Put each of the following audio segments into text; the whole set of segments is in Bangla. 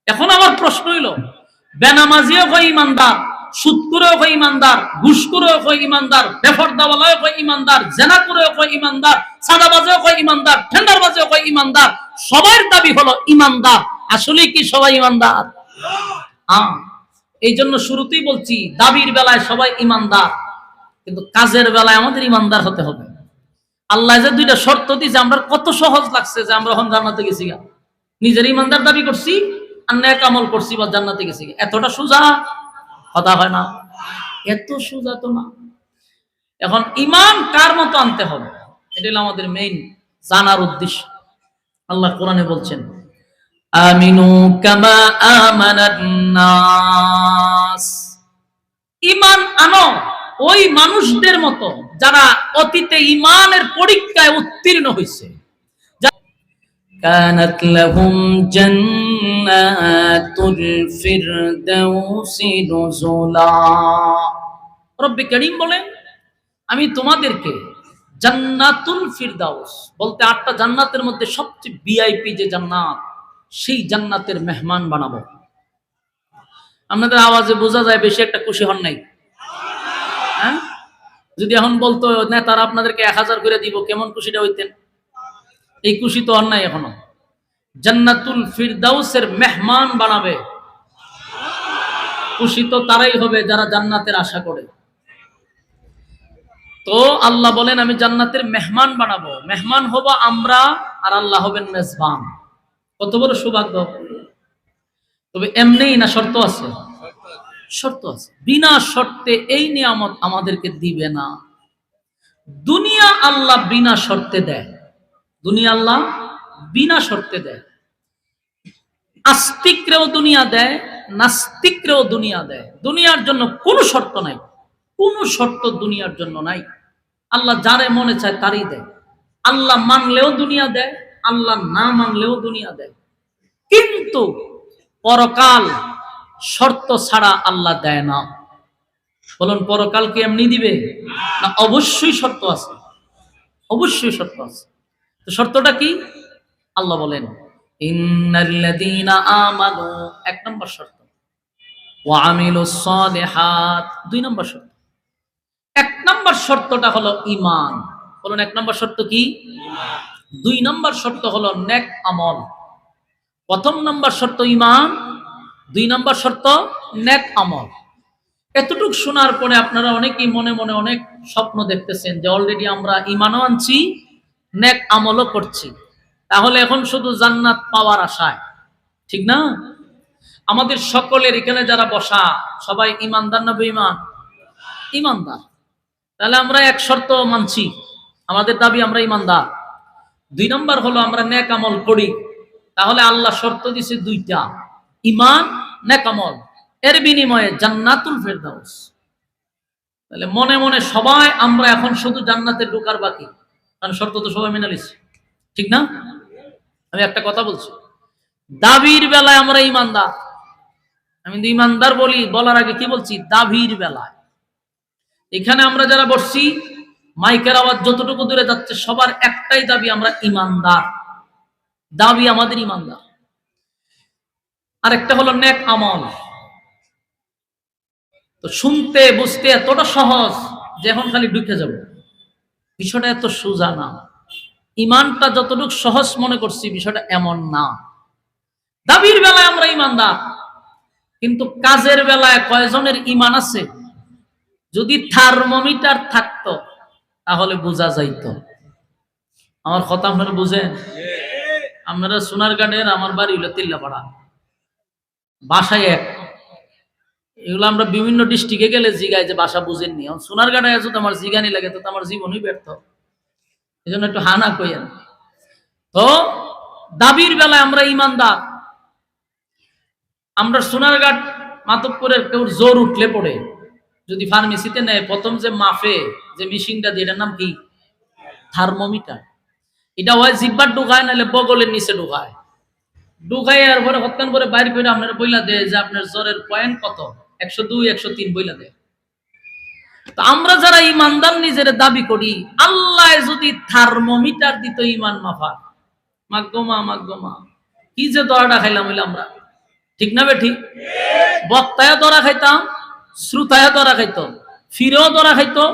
এখন আমার প্রশ্ন হইল, বেনামাজিও কয় ইমানদার, সুদখোরও কয় ইমানদার, ঘুষখোরও কয় ইমানদার, বেপরদাওয়ালাও কয় ইমানদার, জেনাখোরও কয় ইমানদার, সাদাবাজও কয় ইমানদার, টেন্ডারবাজও কয় ইমানদার, সবার দাবি হলো ইমানদার। আসলে কি সবাই ইমানদার? এই জন্য শুরুতেই বলছি, দাবির বেলায় সবাই ইমানদার, কিন্তু কাজের বেলায় আমাদের ইমানদার হতে হবে। আল্লাহ যে দুইটা শর্ত দিয়েছে, আমরা কত সহজ লাগছে যে আমরা এখন জান্নাতে গেছি, নিজের ইমানদার দাবি করছি আর নেক আমল করছি বা জান্নাতে গেছি। এতটা সোজা কথা হয় না, এত সোজা তো না। এখন ঈমান কার মতো আনতে হবে, এটা হলো আমাদের মেইন জানার উদ্দেশ্য। আল্লাহ কোরআনে বলছেন, আমিনু কামা আমানান নাস, ঈমান আনো ওই মানুষদের মতো যারা অতীতে ঈমানের পরীক্ষায় উত্তীর্ণ হয়েছে। কানাত লাহুম জান্নাতুল ফিরদাউসি নুজুলা, রব্বে কারীম বলেন, আমি তোমাদেরকে জান্নাতুল ফিরদাউস বলতে 8টা জান্নাতের মধ্যে সবচেয়ে ভিআইপি যে জান্নাত, সেই জান্নাতের মেহমান বানাবো। আপনাদের আওয়াজে বোঝা যায় বেশি একটা খুশি হন নাই। হ্যাঁ, যদি এখন বলতো নেতারা আপনাদেরকে 1000 করে দিব, কেমন খুশিটা হইতেন? এই খুশি তো হন নাই এখনো। জান্নাতুল ফিরদাউসের মেহমান বানাবে, খুশি তো তারাই হবে যারা জান্নাতের আশা করে। তো আল্লাহ বলেন, আমি জান্নাতের মেহমান বানাবো, মেহমান হবো আমরা আর আল্লাহ হবেন মেজবান। কত বড় সৌভাগ্য। তবে এমনি না, শর্ত আছে, শর্ত আছে। বিনা শর্তে এই নিয়ামত আমাদেরকে দিবে না। দুনিয়া আল্লাহ বিনা শর্তে দেয়, দুনিয়া আল্লাহ বিনা শর্তে দেয়। আস্তিকরেও দুনিয়া দেয়, নাস্তিকরেও দুনিয়া দেয়। দুনিয়ার জন্য কোনো শর্ত নাই, কোনো শর্ত দুনিয়ার জন্য নাই। আল্লাহ যারে মনে চায় তারই দেয়। আল্লাহ মানলেও দুনিয়া দেয়, আল্লাহ না মানলেও দুনিয়া দেয়। কিন্তু পরকাল শর্ত ছাড়া আল্লাহ দেয় না। বলুন, পরকাল কি এমনি দিবে না? অবশ্যই শর্ত আছে, অবশ্যই শর্ত আছে। তো শর্তটা কি? আল্লাহ বলেন, ইন্নাল্লাযীনা আমানু, 1 নম্বর শর্ত, ওয়া আমিলুস সালিহাত, 2 নম্বর শর্ত। 1 নম্বর শর্তটা হলো ঈমান। বলুন, 1 নম্বর শর্ত কি? 2 নম্বর শর্ত হলো নেক আমল। প্রথম নম্বর শর্ত ঈমান, 2 নম্বর শর্ত নেক আমল। এতটুক শোনার পরে আপনারা অনেকেই মনে মনে অনেক স্বপ্ন দেখতেছেন যে অলরেডি আমরা ঈমানও আনছি, নেক আমলও করছি, তাহলে এখন শুধু জান্নাত পাওয়ার আশায়। ঠিক না? আমাদের সকলের এখানে যারা বসা সবাই ঈমানদার না বেঈমান? ঈমানদার। তাহলে আমরা এক শর্ত মানছি, আমাদের দাবি আমরা ঈমানদার। 2 নম্বর হলো আমরা নেক আমল করি। তাহলে আল্লাহ শর্ত দিছে 2টা, ঈমান, নেক আমল, এর বিনিময়ে জান্নাতুল ফিরদাউস। তাহলে মনে মনে সবাই আমরা এখন শুধু জান্নাতে ঢোকার বাকি, কারণ শর্ত তো সবাই মেনে নিছি। ঠিক না? আমি একটা কথা বলছি, দাবির বেলায় আমরা ঈমানদার। আমি ঈমানদার বলি, বলার আগে কি বলছি? দাবির বেলায়। এখানে আমরা যারা বসছি, মাইকের আওয়াজ যতটুকু দূরে যাচ্ছে, সবার একটাই দাবি, আমরা ঈমানদার। দাবি আমাদের ঈমানদার। আরেকটা হলো নেক আমল। তো শুনতে বুঝতে এতটা সহজ যে এখন খালি ঢুকে যাব, বিষয়টা এত সোজা না। ঈমানটা যতটুকু সহজ মনে করছি, বিষয়টা এমন না। দাবির বেলায় আমরা ঈমানদার, কিন্তু কাজের বেলায় কয়জনের ঈমান আছে? যদি থার্মোমিটার থাকতো তাহলে বোঝা যাইতো। আমার কথা আপনারা বুঝেন? আপনারা সোনারগাঁয়ের, আমার বাড়ি হলো তিল্লাপাড়া, বাসায় এক। এগুলো আমরা বিভিন্ন ডিস্ট্রিক্টে গেলে জিগায় যে বাসা বুঝেননি। সোনারগাঁয়ে আছো তো আমার জিগানি লাগে, তো আমার জীবনই ব্যর্থ। এই জন্য একটু হানা কইেন। তো দাবির বেলায় আমরা ঈমানদার। আমরা সোনারঘাট মাতব্বরের কেউ জ্বর উঠলে পড়ে যদি ফার্মেসিতে নেয়, প্রথম যে মাফে যে মেশিনটা দিয়ে, এটার নাম কি? থার্মোমিটার। এটা হয় জিব্বার ঢুকায়, নাহলে বগলের নিচে ঢুকায়। ঢুকাই আর পরে হত্যান করে বাইর করে আপনার বইলা দেয় যে আপনার জ্বরের পয়েন্ট কত, 102, 103 বইলা দেয়। তো আমরা যারা ঈমানদার নিজের দাবি করি, আল্লাহ যদি থার্মোমিটার দিত ঈমান মাফা, মাগগমা মাগগমা, কি যে দড়াটা খাইলাম হইলে আমরা। ঠিক না বে ঠিক? বক্তায় ধরা খাইতাম, শ্রোতায় ধরা খাইতো, ফিরেও ধরা খাইতো,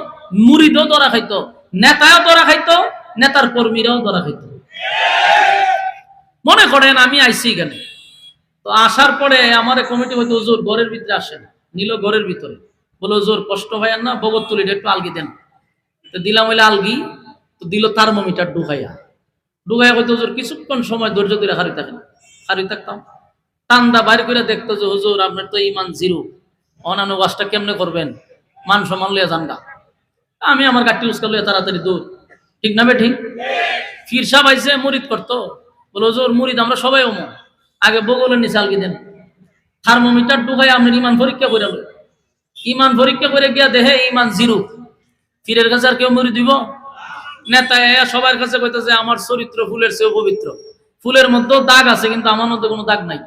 মুরিদও ধরা খাইতো, নেতাও ধরা খাইতো, নেতার কর্মীরাও ধরা খাইতো। মনে করেন আমি আইসি এখানে, তো আসার পরে আমার কমিটি হয়তো হুজুর ঘরের ভিতরে আসেন, নিল ঘরের ভিতরে, বলে হুজুর কষ্ট হয় না, বগরতুলিটা একটু আলগি দেন। তো দিলাম হইলে আলগি, তো দিল থার্মোমিটার ঢুকাইয়া হয়তো হুজুর কিছুক্ষণ সময় ধৈর্য ধরে হারিয়ে থাকেন, হারিয়ে থাকতাম। টান্দা বাইর করে দেখতো যে হুজুর আপনার তো ইমান জিরো, অনানো ওয়াজটা কেমনে করবেন, মান সম্মান লইয়া জানগা। আমি আমার গাড়ি উস্কা লইয়া তাড়াতাড়ি দূর। ঠিক না বে ঠিক? ফির সাহেব আইসে মুরিদ করতো, বলে হুজুর মুরিদ আমরা সবাই ওমো, আগে বগলের নিচে আলগি দেন, থার্মোমিটার ঢুকাই আপনার ইমান পরীক্ষা করে লো। ইমান পরীক্ষা করে গিয়া দেহে ইমান জিরো। ফিরের কাছে আর কেউ মুরিদ দিব? নেতা সবার কাছে কইতেছে আমার চরিত্র ফুলের চেয়েও পবিত্র, ফুলের মধ্যেও দাগ আছে কিন্তু আমার মধ্যে কোনো দাগ নাই।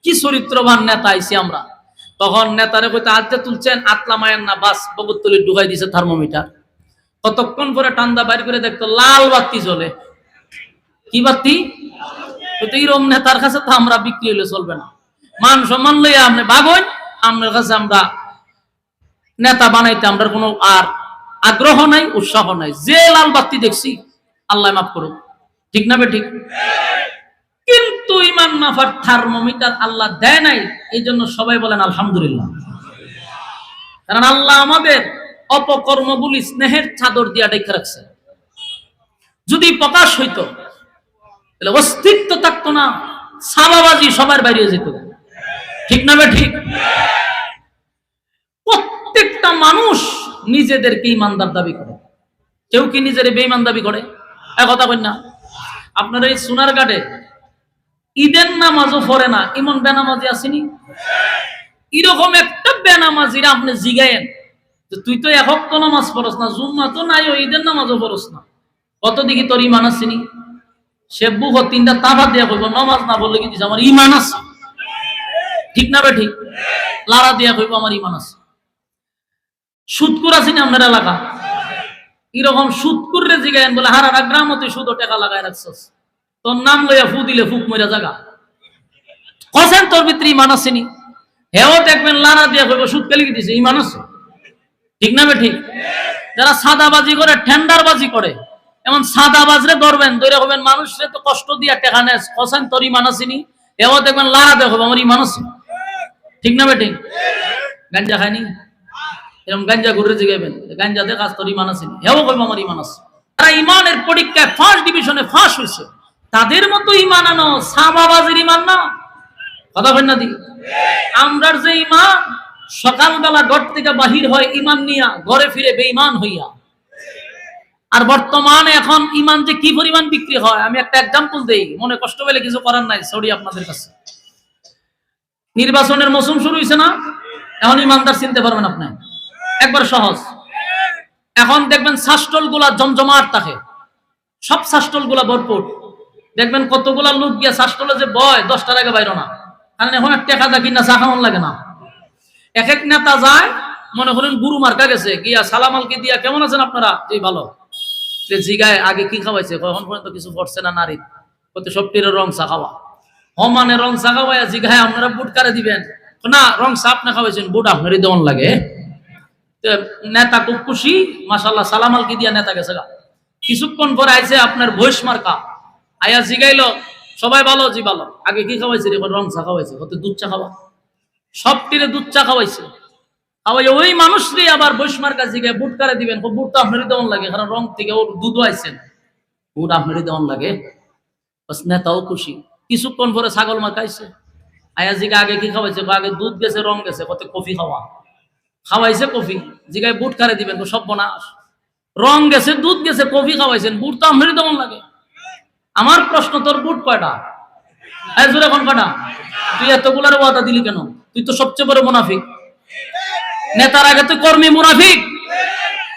কি চরিত্রবান নেতা আইছি আমরা। তখন নেতারে কইতে আজকে তুলছেন, আতলা মায়ের না, বাস বগরতুলি ঢুকাই দিছে থার্মোমিটার। কতক্ষণ পরে ঠান্ডা বাইর করে দেখতো লাল বাতি জ্বলে। কি বাতি? এইরকম নেতার কাছে তো আমরা বিক্রি হইলে চলবে না। মান সম্মান লইয়া আপনি ভাগেন, আপনার কাছে আমরা নেতা বানাইতে আমরা কোনো আর আগ্রহ নাই, উৎসাহ নাই। যে লাল বাতি দেখছি আল্লাহ মাফ করুক। ঠিক না বে ঠিক? কিন্তু ইমান মাফার থার্মোমিটার আল্লাহ দেয় নাই, এই জন্য সবাই বলেন আলহামদুলিল্লাহ। কারণ আল্লাহ আমাদের অপকর্ম বলি স্নেহের চাদর দিয়া ঢেকে রাখছে। যদি প্রকাশ হইতো তাহলে অস্তিত্ব থাকতো না, সাবাবাজি সবার বাইরে যেত। ঠিক না বে ঠিক? প্রত্যেকটা মানুষ নিজেদেরকে ইমানদার দাবি করে, কেউ কি নিজের বেঈমান দাবি করে? কথা কই না? আপনার এই সোনারঘাটে ঈদের নামাজও পড়ে না এমন বেনামাজি আসেনি? এরকম একটা বেনামাজিরা আপনি জিগায়েন যে তুই তো এক ওয়াক্ত নামাজ পড়স না, জুম্মা তো নাই, ঈদের নামাজও পড়স না, কত দিকে তোর ইমান আসেনি? সে বুক তিনটা তাবা দিয়া কইব নামাজ না বললে কি আমার ইমান আছে। ঠিক না বে ঠিক? লারা দিয়া কইব আমার ইমান আছে। সুদকুর আসেনি আপনার এলাকা? এরকম সুদকুরে জিগায়েন বলে হারারা গ্রাম হতে সুদ টাকা লাগাই রাখছস, তোর নাম লইয়া ফু দিলে ফুক মইরা জায়গা। কসেন তোর ভিতরে ইমান আসেনি? হেও দেখবেন লারা দিয়া কইব সুদ কেলি দিছে, ইমান আছে। ঠিক না বে ঠিক? যারা সাদাবাজি করে, টেন্ডারবাজি করে, এমন সাদাবাজরে ধরবেন, ধরে হবেন মানুষরে তো কষ্ট দিয়া টাকা নেস, কসেন তোর ইমান আসেনি? হেও দেখবেন লারা দেখো আমার ইমান আছে। ঠিক না বে ঠিক? গাঞ্জা খায়নি? এরকম গাঞ্জা ঘুরে জিগাইবেন, গাঞ্জা দেখ আজ তোর ইমান আসেনি, হেও কইব আমার ইমান আছে। তারা ইমানের পরীক্ষায় ফার্স্ট ডিভিশনে ফাঁস হয়েছে, তাদের মতো ইমান আনো, সাবাবাজির ইমান না। কথা বল না দি? আমরার যে ইমান সকালবেলা ঘর থেকে বাহির হয় ইমান নিয়া, ঘরে ফিরে বেঈমান হইয়া। আর বর্তমানে এখন ইমান যে কি পরিমাণ বিক্রি হয়, আমি একটা এক্সাম্পল দেই, মনে কষ্ট পেলে কিছু করার নাই, সরি আপনাদের কাছে। নির্বাচনের মৌসুম শুরু হয়েছে না? এখন ইমানদার চিনতে পারবেন আপনি, একবার সহজ। এখন দেখবেন শাস্টল গুলা জমজমাট থাকে, সব শাস্টল গুলা ভরপুর। দেখবেন কতগুলা লোক গিয়া শাস্টলে যে বয় 10টার আগে বাইর না, কারণ এখন আর টেকা দা কিনা চা খাওয়ান লাগে না। এক এক নেতা যায়, মনে করেন গুরু মার্কা গেছে, গিয়া সালামালকে দিয়া কেমন আছেন আপনারা, এই ভালো, জিগায় আগে কি খাওয়াইছে, কখন পর্যন্ত কিছু পড়ছে না নারী, কত সবটির রং চা খাওয়া, মানে রং চা খাওয়াইয়া জিগায় আপনারা বুট কারে দিবেন, না রং চা আপনি খাওয়াইছেন, বুট আপনারই দেওয়ান লাগে। নেতা খুব খুশি, মাশাল্লাহ, সালামালকে দিয়া নেতা গেছে গা। কিছুক্ষণ পরে আইছে আপনার ভৈষ মার্কা, আয়া জিগাইলো সবাই ভালো, জি ভালো, আগে কি খাওয়াইছে, এখন রং চা খাওয়াইছে, কত দুধ চা খাওয়া, সবটিরে দুধ চা খাওয়াইছে। ওই মানুষরে আবার বৈষ্মার কাছে গিয়ে বুট কারে দিবেন, বুট তো আপনারই দেওয়ান লাগে, কারণ রং থেকে ওর দুধ আইছেন, বুট আপনারই দেওয়ান লাগে। নেতাও খুশি। কিছুক্ষণ পরে ছাগল মাখাইছে, আয়া জিগা আগে কি খাওয়াইছে, আগে দুধ গেছে, রং গেছে, কত কফি খাওয়া, খাওয়াইছে কফি, জিগায় বুট কারে দিবেন, সব বনাস, রং গেছে, দুধ গেছে, কফি খাওয়াইছেন, বুট তো আপনারই দেওয়ান লাগে। আমার প্রশ্ন, তোর বুট কয়টা? জোরে কোন কয়টা? তুই এতগুলার ওয়াদা দিলি কেন? তুই তো সবচেয়ে বড় মুনাফিক। নেতার আগে তুই কর্মী মুনাফিক।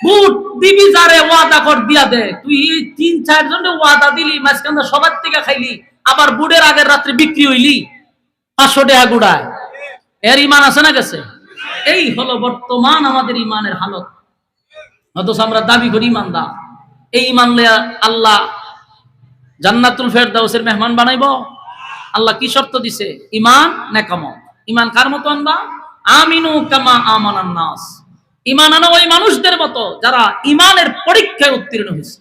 বুট দিবি যারে ওয়াদা কর দিয়া দে, তুই 3-4 জনের ওয়াদা দিলি, মাঝখানে সবার থেকে খাইলি, আবার বুটের আগের রাত্রে বিক্রি হইলি 500 টাকা গুড়ায়। এর ইমান আছে না গেছে? এই হলো বর্তমান আমাদের ইমানের হালত। অথচ আমরা দাবি করি ইমানদার। এই ইমান লইয়া আল্লাহ জান্নাতুল ফেরদাউসের মেহমান বানাইব? আল্লাহ কি শর্ত দিছে? ঈমান নেকামত। ঈমান কার মতো আনবা? আমিনু কামা আমানান নাস। ঈমান আনো ওই মানুষদের মতো যারা ঈমানের পরীক্ষায় উত্তীর্ণ হয়েছে।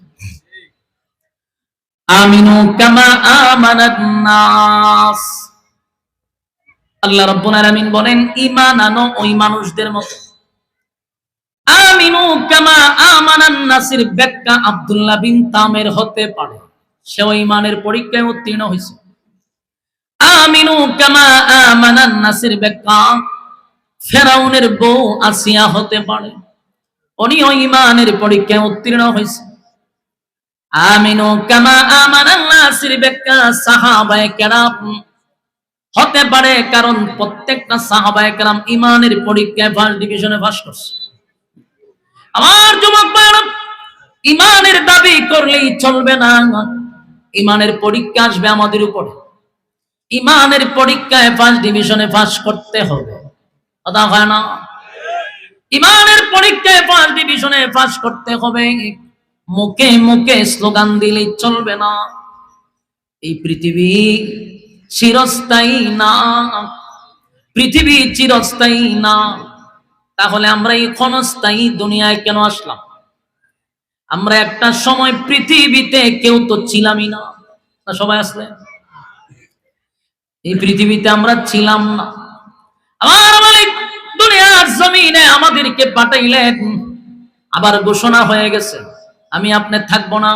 আমিনু কামা আমানান নাস। আল্লাহ রাব্বুল আলামিন বলেন ঈমান আনো ওই মানুষদের মতো। আমিনু কামা আমানান নাসের ব্যাখ্যা আব্দুল্লাহ বিন তামের হতে পারে, সেও ঈমানের পরীক্ষায় উত্তীর্ণ হয়েছে। আমিনু কামা আমানান নাসের ব্যাখ্যা ফেরাউনের বউ আসিয়া হতে পারে, উনিও ঈমানের পরীক্ষায় উত্তীর্ণ হয়েছে। আমিনু কামা আমানান নাসের ব্যাখ্যা সাহাবায়ে কেরাম হতে পারে, কারণ প্রত্যেকটা সাহাবায়ে কেরাম ঈমানের পরীক্ষায় ফার্স্ট ডিভিশনে পাস করছে। আমার যুবক ভাইরা, ঈমানের দাবি করলেই চলবে না, ঈমানের পরীক্ষা আসবে আমাদের উপরে। ঈমানের পরীক্ষায় ফার্স্ট ডিভিশনে পাস করতে হবে, কথা হয় না? ঈমানের পরীক্ষায় ফার্স্ট ডিভিশনে পাস করতে হবে। মুখে মুখে স্লোগান দিলেই চলবে না। এই পৃথিবী চিরস্থায়ী না, পৃথিবী চিরস্থায়ী না। তাহলে আমরা এই ক্ষণস্থায়ী দুনিয়ায় কেন আসলাম? আমরা একটা সময় পৃথিবীতে কেউ তো ছিলামই না, সবাই আসলে এই পৃথিবীতে আমরা ছিলাম না। আমার মালিক দুনিয়ার জমিনে আমাদেরকে পাঠাইলেন, আবার ঘোষণা হয়ে গেছে আমি আপনি থাকবো না,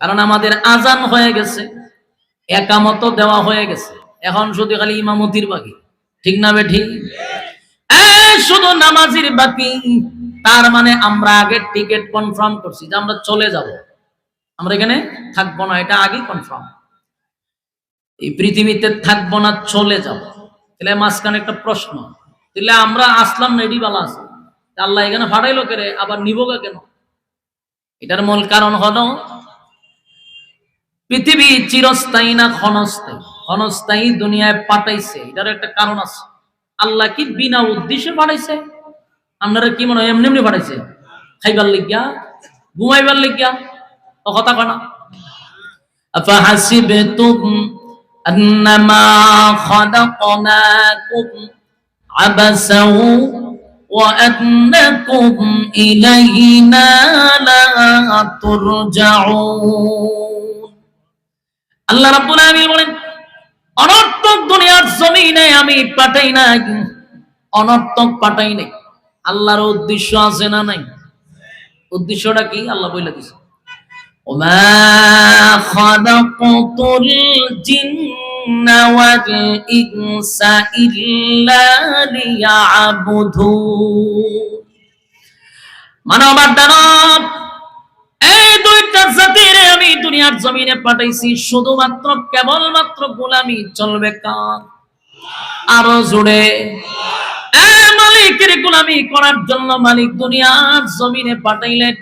কারণ আমাদের আজান হয়ে গেছে, একামত দেওয়া হয়ে গেছে, এখন শুধু খালি ইমামতির বাকি, ঠিক না বে ঠিক? শুধু নামাজির বাকি। তার মানে আমরা আগে টিকিট কনফার্ম করছি যে আমরা চলে যাব, আমরা এখানে থাকবো না, এটা আগে কনফার্ম। এই পৃথিবীতে থাকবো না, চলে যাব। তাহলে মাঝখানে একটা প্রশ্ন, তাহলে আমরা আসলাম না, এডি বালা আছে, আল্লাহ এখানে ফাটাইলো কেরে, আবার নিবগা কেন? এটার মূল কারণ হলো পৃথিবী চিরস্থায়ী না ক্ষণস্থায়ী? ক্ষণস্থায়ী দুনিয়ায় পাঠাইছে, এটার একটা কারণ আছে। আল্লাহ কি বিনা উদ্দেশ্যে পাঠাইছে? আপনারা কি মনে হয় এমনি এমনি পাঠাইছে? খাইবার লিগিয়া, ঘুমাইবার লিগিয়া? ও কথা কনা। আফাহাসিবতুম আন্নামা খালাকনাকুম আবাসাও ওয়া আন্নাকুম ইলাইনা লা তুরজাউন। আল্লাহ রাব্বুল আলামিন বলেন অনর্থক দুনিয়ার জমিনে আমি পাঠাই নাই, অনর্থক পাঠাই নাই। আল্লাহর উদ্দেশ্য আছে না নাই? উদ্দেশ্যটা কি আল্লাহ বলে দিয়েছে, ওমা খালাকাতুল জিন্না ওয়াল ইনসা ইল্লা লিয়াবুদুন। মানব আর দানব এই দুইটা জাতির আমি দুনিয়ার জমিনে পাঠাইছি শুধুমাত্র কেবলমাত্র গোলামি চলবে কার? আরো জোরে মালিকের গোলামি করার জন্য মালিক দুনিয়ার জমিনে পাঠাইলেন,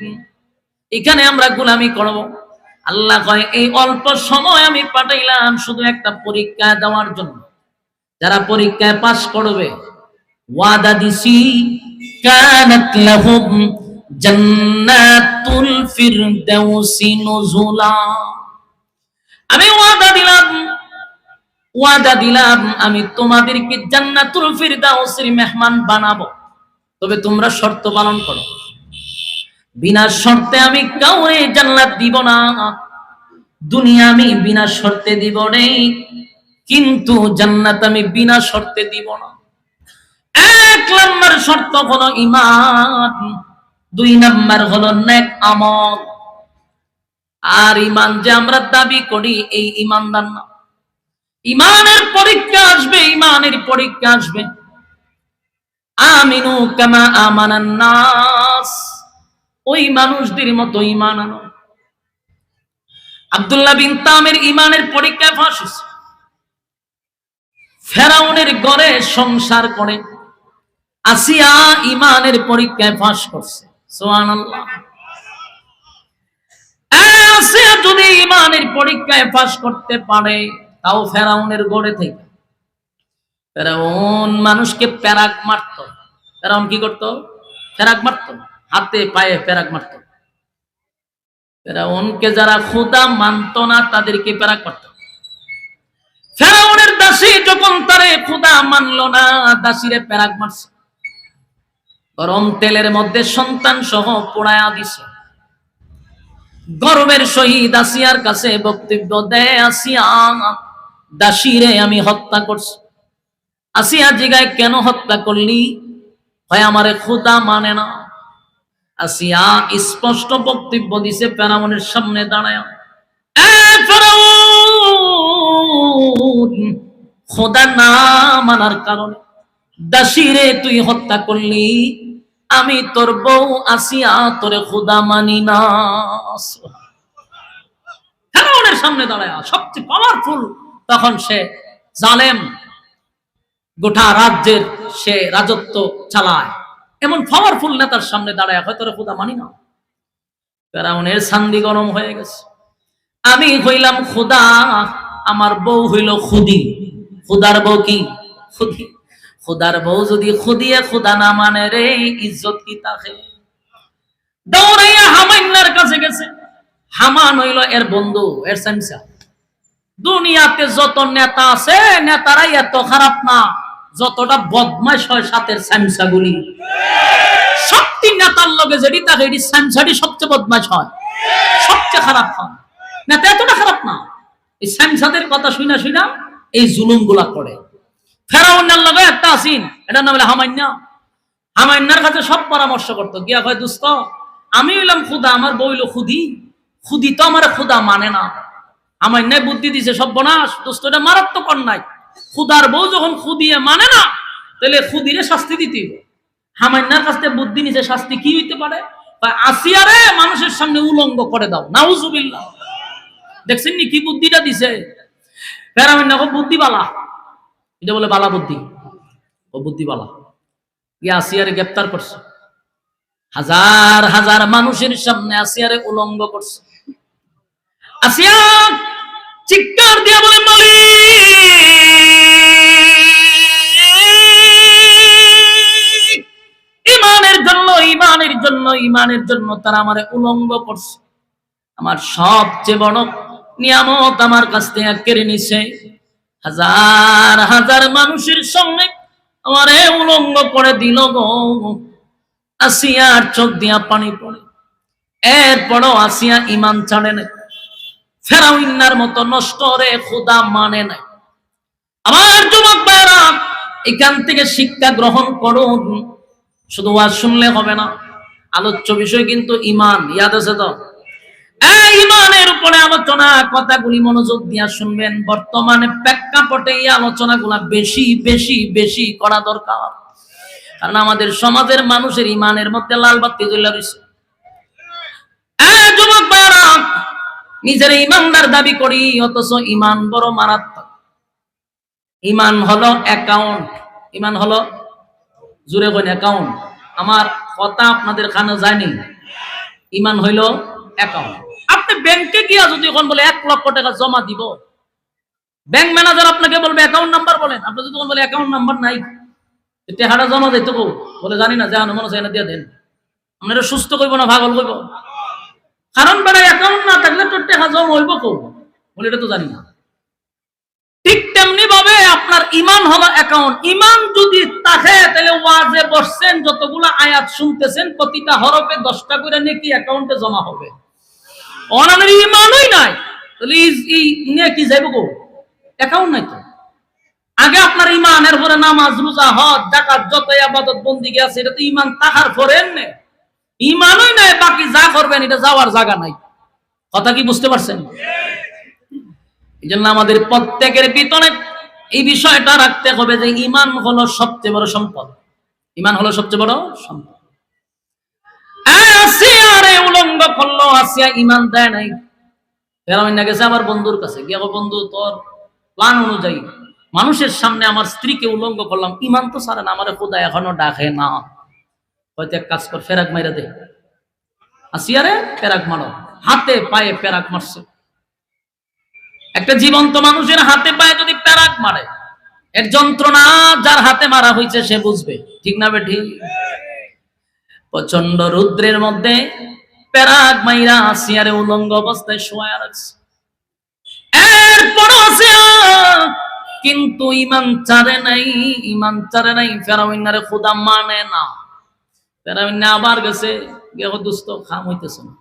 এখানে আমরা গোলামি করব। আল্লাহ কয় এই অল্প সময় আমি পাঠাইলাম শুধু একটা পরীক্ষা দেওয়ার জন্য। যারা পরীক্ষায় পাস করবে ওয়াদা দিছি কানাত লাহুম জান্নাতুল ফিরদাউসি নুজুলা। আমি ওয়াদা দিলাম আমি তোমাদেরকে জান্নাতুল ফিরদাউসের মেহমান বানাবো, তবে তোমরা শর্ত পালন করো। বিনা শর্তে আমি কাউরে জান্নাত দিব না। দুনিয়া আমি বিনা শর্তে দিব রে, কিন্তু জান্নাত আমি বিনা শর্তে দিব না। এক নম্বর শর্ত হলো ঈমান, দুই নম্বর হলো নেক আমল। আর ঈমান যে আমরা দাবি করি এই ঈমানদার না। ঈমানের পরীক্ষা আসবে, ঈমানের পরীক্ষা আসবে। আমিনু কামা আমানান নাস, ওই মানুষদের মতো ঈমান আনো। আব্দুল্লাহ বিন তামের ঈমানের পরীক্ষায় ফাঁস হয়েছে। ফেরাউনের ঘরে সংসার করে আসিয়া ঈমানের পরীক্ষায় ফাঁস করছে। সুবহানাল্লাহ। আসিয়া যদি ঈমানের পরীক্ষায় পাস করতে পারে, তাও ফেরাউনের ঘরে থেকে। ফেরাউন মানুষকে প্যারাক মারত। ফেরাউন কি করত? প্যারাক মারত, হাতে পায়ে প্যারাক মারত। ফেরাউনকে যারা খোদা মানত না তাদেরকে প্যারাক মারত। ফেরাউনের দাসী যখন তারে খোদা মানলো না, দাসীরে পেরাক মারছে, গরম তেলের মধ্যে সন্তান সহ পোড়ায়া দিছে। গর্বের সহিত আসিয়ার কাছে বক্তব্য দেয়, আসিয়া দাসীরে আমি হত্যা করছি। আসিয়া জিগায়, কেন হত্যা করলি? হয় আমারে খোদা মানে না। আসিয়া স্পষ্ট বক্তব্য দিছে ফেরাউনের সামনে দাঁড়ায়, খোদা না মানার কারণে দাসীরে তুই হত্যা করলি, আমি তোর বউ আসিয়া তোরে খোদা মানি না। ফেরাউনের সামনে দাঁড়ায় সবচেয়ে পাওয়ারফুল, তখন সে জালেম, গোটা রাজ্যের সে রাজত্ব চালায়, এমন পাওয়ারফুল নেতার সামনে দাঁড়ায় হয় তোরে খোদা মানি না। ফেরাউনের সান্দি গরম হয়ে গেছে, আমি হইলাম খোদা, আমার বউ হইল খুদি। খুদার বউ কি? খুদি। খুদার বউ যদি খুদিয়ে খোদা না মানে রে, ইজ্জত কি তাকে? দৌড়াইয়া হামাইনার কাছে গেছে। হামান হইল এর বন্ধু, এর সামসা। দুনিয়াতে যত নেতা আছে, নেতারাই এত খারাপ না যতটা বদমাশ হয় সাথের সামসাগুলি। সত্যি নেতার লগে যেটি তাকে এটি সামসাটি সবচেয়ে বদমাশ হয়, সবচেয়ে খারাপ হয়। নেতা এতটা খারাপ না, এই সামসাদের কথা শুনা শুনা এই জুলুম গুলা করে। ফেরাউনের লগে একটা আসিন, এটার নাম হলো হামাইনা। হামাইনার কাছে সব পরামর্শ করতো, গিয়া কয়, দোস্ত আমি হইলাম খুদা, আমার বউ হইল খুদি, খুদি তো আমার খুদা মানে না। হামাইনায় বুদ্ধি দিছে, সব বনাস দোস্ত, এটা মারাত্মক অন্যায়। খুদার বউ যখন খুদিয়ে মানে না, তাহলে খুদিরে শাস্তি দিতে। হামাইনার কাছ থেকে বুদ্ধি নিছে, শাস্তি কি হইতে পারে? আসিয়ারে মানুষের সামনে উলঙ্গ করে দাও, নাউজুবিল্লাহ। দেখছেন নি কি বুদ্ধিটা দিছে? ফেরাউন না বুদ্ধি বালা, এটা বলে বালা বুদ্ধি, ও বুদ্ধি বালা। ইয়া আসিয়ারে গ্রেফতার করছে, হাজার হাজার মানুষের সামনে আসিয়ারে উলঙ্গ করছে। আসিয়া চিৎকার দিয়া বলে, মালিক, ইমানের জন্য, ইমানের জন্য, ইমানের জন্য তারা আমারে উলঙ্গ করছে। আমার সবচেয়ে বড় নিয়ামত আমার কাছ থেকে কেড়ে নিছে। হাজার হাজার মানুষের সঙ্গে আমারে উলঙ্গ করে দিল গো। আসিয়ার চোখ দিয়া পানি পড়ে। এরপরও আসিয়া ইমান ছাড়ে নাই, ফেরাউনের মতো নষ্ট রে খোদা মানে নাই। আমার যুবক ভাইরা, এখান থেকে শিক্ষা গ্রহণ করুন। শুধু ওয়াজ শুনলে হবে না, আলোচ্য বিষয় কিন্তু ইমান। ইয়াদ আছে তো? এই ইমানের উপরে আলোচনা, কথাগুলি মনোযোগ দিয়া শুনবেন। বর্তমানে প্রেক্ষাপটে এই আলোচনাগুলা বেশি বেশি বেশি করা দরকার, কারণ আমাদের সমাজের মানুষের ইমানের মধ্যে লাল বাতি জ্বলে রয়েছে। যুবক ভাইরা, নিজের ইমানদার দাবি করি, অথচ ইমান বড় মারাত্মক। ইমান হলো অ্যাকাউন্ট, ইমান হলো, জুড়ে কইন অ্যাকাউন্ট। আমার কথা আপনাদের কানে যায়নি? ইমান হইল অ্যাকাউন্ট। আপনি ব্যাংকে গিয়া যদি এখন বলে 1 লক্ষ টাকা জমা দিব, ব্যাংক ম্যানেজার আপনাকে বলবে অ্যাকাউন্ট নাম্বার বলেন। আপনি যদি বলে অ্যাকাউন্ট নাম্বার নাই, টাকাটা জমা দিতে কো বলে জানি না, জানো মনে চাই না দিয়ে দেন। আপনারা সুস্থ করবো না ভাগল করবো? কারণ বেড়া অ্যাকাউন্ট না থাকলে তোর টাকা জমা হইব কো বলে, এটা তো জানি না। ঠিক তেমনি ভাবে আপনার ইমান হলো অ্যাকাউন্ট। ইমান যদি থাকে, তাহলে ওয়াজে বসছেন, যতগুলো আয়াত শুনতেছেন, প্রতিটা হরফে 10টা করে নেকি অ্যাকাউন্টে জমা হবে। অনানের ইমানই নাই, তাহলে এই নেকি যাইব কো? অ্যাকাউন্ট নাই তো। আগে আপনার ইমানের পরে নামাজ, রোজা, হজ, যাকাত, যত ইবাদত বন্দেগী আছে, এটা তো ইমান তাহার পরে এমনি। ইমানই নাই, বাকি যা করবেন এটা যাওয়ার জায়গা নাই। কথা কি বুঝতে পারছেন? এই জন্য আমাদের প্রত্যেকের ভিতরে এই বিষয়টা রাখতে হবে যে ইমান হলো সবচেয়ে বড় সম্পদ। ইমান হলো সবচেয়ে বড় সম্পদ। আসিয়ারে উলঙ্গ করলো, আসিয়া ইমান দেয় নাই। ফেরাউন না গেছে আমার বন্ধুর কাছে, গিয়ে বন্ধু, তোর প্ল্যান অনুযায়ী মানুষের সামনে আমার স্ত্রীকে উলঙ্গ করলাম, ইমান তো সারে না, আমার খোদা এখনো ডাকে না। হয়তো এক কাজ কর, ফেরাক মাইরা দে। আসিয়ারে ফেরাক মারো, হাতে পায়ে ফেরাক মারছে। একটা জীবন্ত মানুষের হাতে পায়ে যদি প্যারাক মারে, এর যন্ত্রণা যার হাতে মারা হয়েছে সে বুঝবে, ঠিক না বেঠি? প্রচন্ড রুদ্রের মধ্যে প্যারাক মাইরা আসিয়ারে উলঙ্গ অবস্থায় শোয়া রাখছে। এরপর কিন্তু ইমান চারে নাই ফেরাউনের খোদা মানে না। ফেরাউন আবার গেছে দুস্থ খাম হইতেছে না,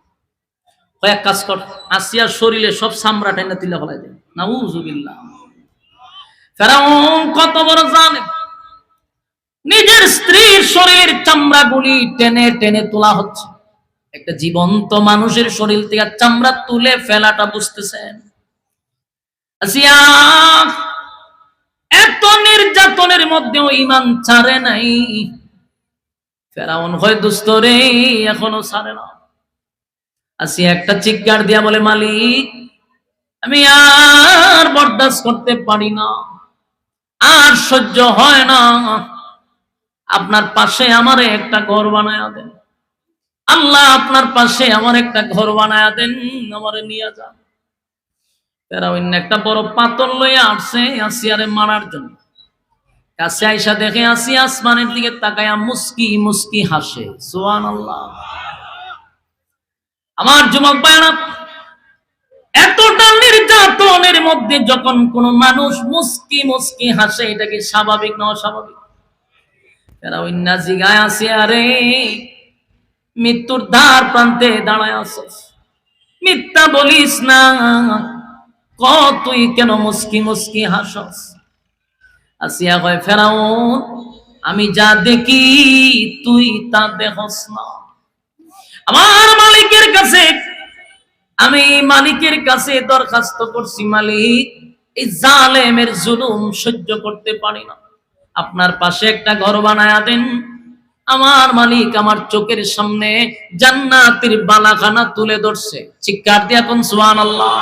কয়েক কাজ কর, আসিয়ার শরীরে সব চামড়া টেনে তুলে ফেলাই দেয়। নাউজুবিল্লাহ। ফেরাউন কত বড় জালেম, নিজের স্ত্রীর শরীর চামড়া গুলি টেনে টেনে তোলা হচ্ছে। একটা জীবন্ত মানুষের শরীর থেকে চামড়া তুলে ফেলাটা বুঝতেছেন? আসিয়া এত নির্যাতনের মধ্যেও ইমান ছাড়ে নাই। ফেরাউন হয় দুস্থ রে, এখনো ছাড়ে না। আসিয়া একটা চিৎকার দিয়া বলে, মালিক আমি আর বরদাস্ত করতে পারি না, আর সহ্য হয় না, আপনার পাশে আমারে একটা ঘর বানায়া দেন। আল্লাহ আপনার পাশে আমার একটা ঘর বানায়া দেন, আমারে নিয়ে যান। ফেরাউন একটা বড় পাথর লইয়া আসছে আসিয়ারে মারার জন্য। কাছে আইসা দেখে আসিয়া আসমানের দিকে তাকায়া মুস্কি মুস্কি হাসে। সুবহানাল্লাহ। আমার যুবক ভাইরা, এতটা নির্যাতনের মধ্যে যখন কোন মানুষ মুস্কি মুস্কি হাসে, এটা কি স্বাভাবিক না অস্বাভাবিক? ফেরাউন না জিগায় আসিয়া রে, মৃত্যুর দ্বার প্রান্তে দাঁড়ায় আছিস, মিথ্যা বলিস না, ক তুই কেন মুস্কি মুস্কি হাসস? আসিয়া কয়, ফেরাউন আমি যা দেখি তুই তা দেখস না। আমার মালিকের কাছে দরখাস্ত করছি, মালিক এই জালেমের জুলুম সহ্য করতে পারি না, আপনার পাশে একটা ঘর বানায়া দেন। আমার মালিক আমার চোখের সামনে জান্নাতের বালাখানা তুলে ধরছে। চিৎকার দিয়া কোন সুবহানাল্লাহ।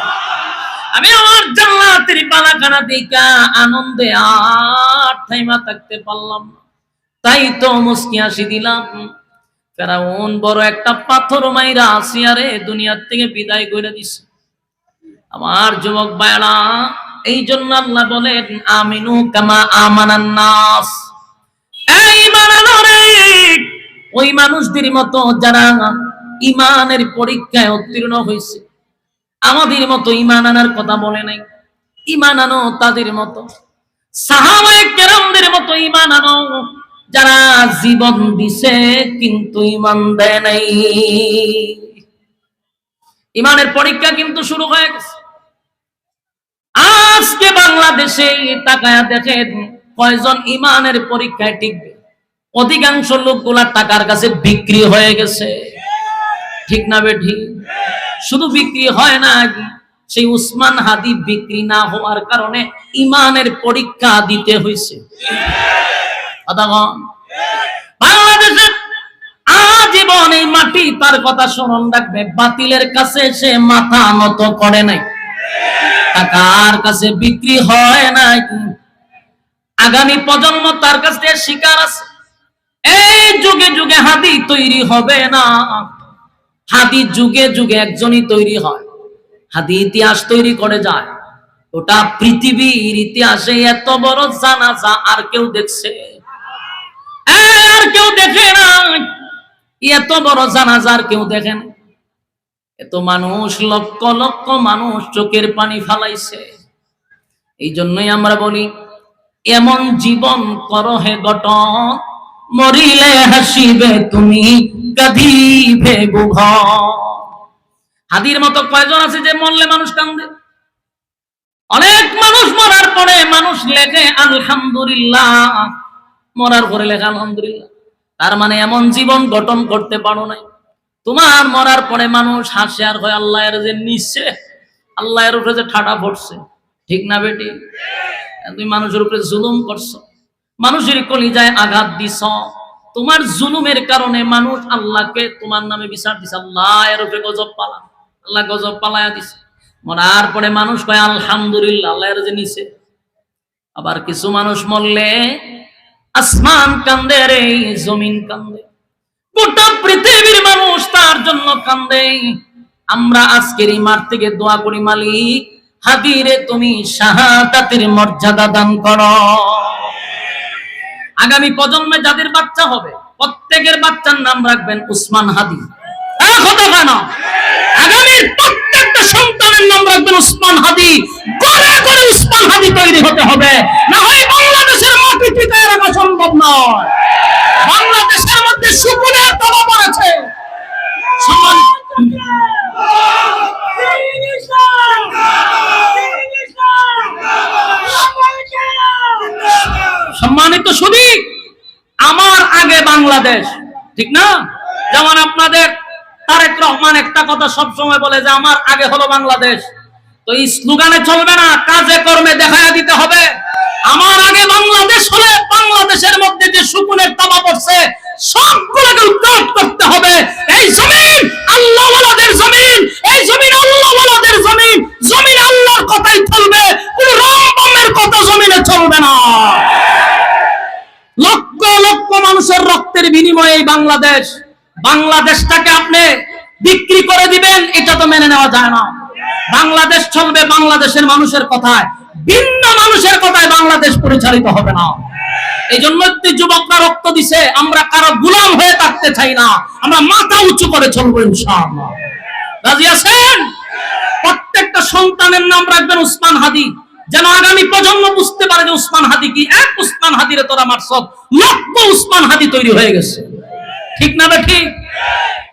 আমি আমার জান্নাতের বালাখানা দেখা আনন্দে আর থাইমা থাকতে পারলাম না, তাই তো মুস্কি হাসি দিলাম। ফেরাউন বড় একটা পাথর মাইরা আসিয়ারে দুনিয়ার থেকে বিদায় করে দিছে। আমার যুবক ভাইরা, এই জন্য আল্লাহ বলেন, আমিনু কামা আমানান নাস। এই মানানোরে ওই মানুষদের মতো যারা ইমানের পরীক্ষায় উত্তীর্ণ হয়েছে, আমাদের মতো ইমান আনার কথা বলে নাই। ইমান আনো তাদের মতো, সাহাবায়ে কেরামদের মতো ইমান আনো যারা জীবন দিছে কিন্তু ইমান দেয় নাই। ইমানের পরীক্ষা কিন্তু শুরু হয়ে গেছে। আজকে বাংলাদেশে তাকায়া দেখেন কয়জন ইমানের পরীক্ষায় টিকবে? অধিকাংশ লোকগুলা টাকার কাছে বিক্রি হয়ে গেছে। ঠিক না বেঠিক? শুধু বিক্রি হয় না, সেই উসমান হাদি বিক্রি না হওয়ার কারণে ইমানের পরীক্ষা দিতে হয়েছে। বাংলাদেশের আজীবন এই মাটি তার কথা স্মরণ রাখবে, বাতিলের কাছে সে মাথা নত করে নাই, টাকার কাছে বিক্রি হয় নাই। আগামী প্রজন্ম তার কাছ থেকে শিকার আছে। এই যুগে যুগে হাদি তৈরি হবে না, হাদি যুগে যুগে একজনই তৈরি হয়। হাদি ইতিহাস তৈরি করে যায়। ওটা পৃথিবীর ইতিহাসে এত বড় জানাজা আর কেউ দেখছে? আর কেউ দেখে না। এত বড় জানাজা আর কেউ দেখে না। এত মানুষ, লক্ষ লক্ষ মানুষ চোখের পানি ফালাইছে। এই জন্যই আমরা বলি, এমন জীবন করো হে গঠন, মরিলে হাসিবে তুমি, কাঁদিবে বুভন। হাদির মতো কয়জন আছে যে মরলে মানুষ কান্দে? অনেক মানুষ মরার পরে মানুষ লেখে আলহামদুলিল্লাহ, মরার পরে লেখা আলহামদুলিল্লাহ। তার মানে এমন জীবন গঠন করতে পারো নাই। তোমার মরার পরে মানুষ হাসে আর হয় আল্লাহর যে নিচ্ছে, আল্লাহর উপরে যে ঠাডা পড়ছে। ঠিক না বেটি? তুমি মানুষের উপরে জুলুম করছো, মানুষের কলিজায় আঘাত দিছ। তোমার জুলুমের কারণে মানুষ আল্লাহকে তোমার নামে বিচার দিছে। আল্লাহ এর উপরে গজব পালা, আল্লাহ গজব পালায়া দিছে। মরার পরে মানুষ কয় আলহামদুলিল্লাহ, আল্লাহর যে নিছে। আবার কিছু মানুষ মরলে আসমান কান্দে রে, জমিন কান্দে, গোটা পৃথিবীর মানুষ তার জন্য কান্দে। আমরা আজকের এই মাঠ থেকে দোয়া করি, মালিক হাদিরে তুমি শাহাদাতের মর্যাদা দান করো। আগামী প্রজন্মে যাদের বাচ্চা হবে, প্রত্যেকের বাচ্চার নাম রাখবেন উসমান হাদি। আগামীর প্রত্যেকটা সন্তানের নাম রাখবেন উসমান হাদি। গড়ে গড়ে উসমান হাদি তৈরি হতে হবে, না হয় বাংলাদেশের মাটি টিকায় রাখা সম্ভব নয়। বাংলাদেশের মধ্যে শকুনের তবা পড়েছে। সম্মানিত সুধী, আমার আগে বাংলাদেশ, ঠিক না? যেমন আপনাদের তারেক রহমান একটা কথা সব সময় বলে যে আমার আগে হলো বাংলাদেশ। তো এই স্লোগানে চলবে না, কাজে কর্মে দেখায়া দিতে হবে। আমার আগে বাংলাদেশ হলে বাংলাদেশের মধ্যে যে শকুনের তাবা পড়ছে সবগুলোকে উদ্ধার করতে হবে। এই জমিন আল্লাহওয়ালাদের জমিন, এই জমিন আল্লাহওয়ালাদের জমিন। জমিন আল্লাহর কথাই চলবে, কোন রংবমের কথা জমিনে চলবে না। লক্ষ লক্ষ মানুষের রক্তের বিনিময়ে এই বাংলাদেশ, বাংলাদেশটাকে আপনি বিক্রি করে দিবেন, এটা তো মেনে নেওয়া যায় না। বাংলাদেশ চলবে বাংলাদেশের মানুষের কথায়, ভিন্ন মানুষের কথায় বাংলাদেশ পরিচালিত হবে না। এই জন্য যুবকরা রক্ত দিছে। আমরা কারো গোলাম হয়ে থাকতে চাই না, আমরা মাথা উঁচু করে চলবো ইনশাআল্লাহ। রাজি আছেন? প্রত্যেকটা সন্তানের নাম রাখবেন উসমান হাদি, যেন আগামী প্রজন্ম বুঝতে পারে যে উসমান হাদি কি। এক উসমান হাদিরে তোরা মারছ, লক্ষ উসমান হাদি তৈরি হয়ে গেছে, ঠিক না বেঠি?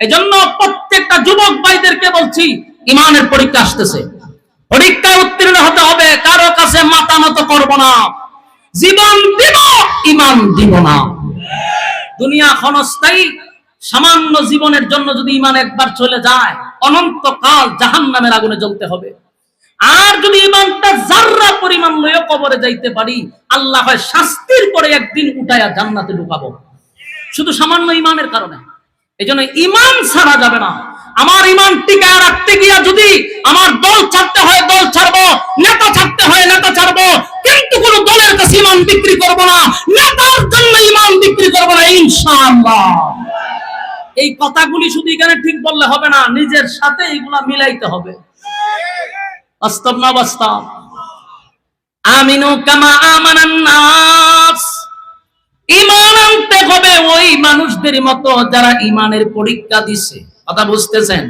এই জন্য প্রত্যেকটা যুবক ভাইদেরকে বলছি, ইমানের পরীক্ষা আসতেছে, পরীক্ষায় উত্তীর্ণ হতে হবে। কারো কাছে মাথা নত করব না। জীবন দিব, ইমান দিব না। দুনিয়া ক্ষণস্থায়ী, সামান্য জীবনের জন্য যদি ইমান একবার চলে যায় অনন্তকাল জাহান্নামের আগুনে জ্বলতে হবে। আর যদি ইমানটা যাররা পরিমাণ লয়ে কবরে যাইতে পারি, আল্লাহ হয় শাস্তির পরে একদিন উঠায়া জান্নাতে ঢুকাবো, শুধু সামান্য ইমানের কারণে। এই জন্য ইমান ছাড়া যাবে না। আমার ইমান টিকায় রাখতে গিয়া যদি আমার দল ছাড়তে হয় দল ছাড়বো, নেতা ছাড়তে হয় নেতা ছাড়বো, কিন্তু কোন দলের কাছে ইমান বিক্রি করব না, নেতার জন্য ইমান বিক্রি করব না ইনশাআল্লাহ। এই কথাগুলি শুধু এখানে ঠিক বললে হবে না, নিজের সাথে এগুলা মিলাইতে হবে। বাস্তব না বাস্তব? আমিনু কামা আমানান নাস, ঈমান আনতে হবে ওই মানুষদের মতো যারা ঈমানের পরীক্ষা দিছে। কথা বুঝতেছেন?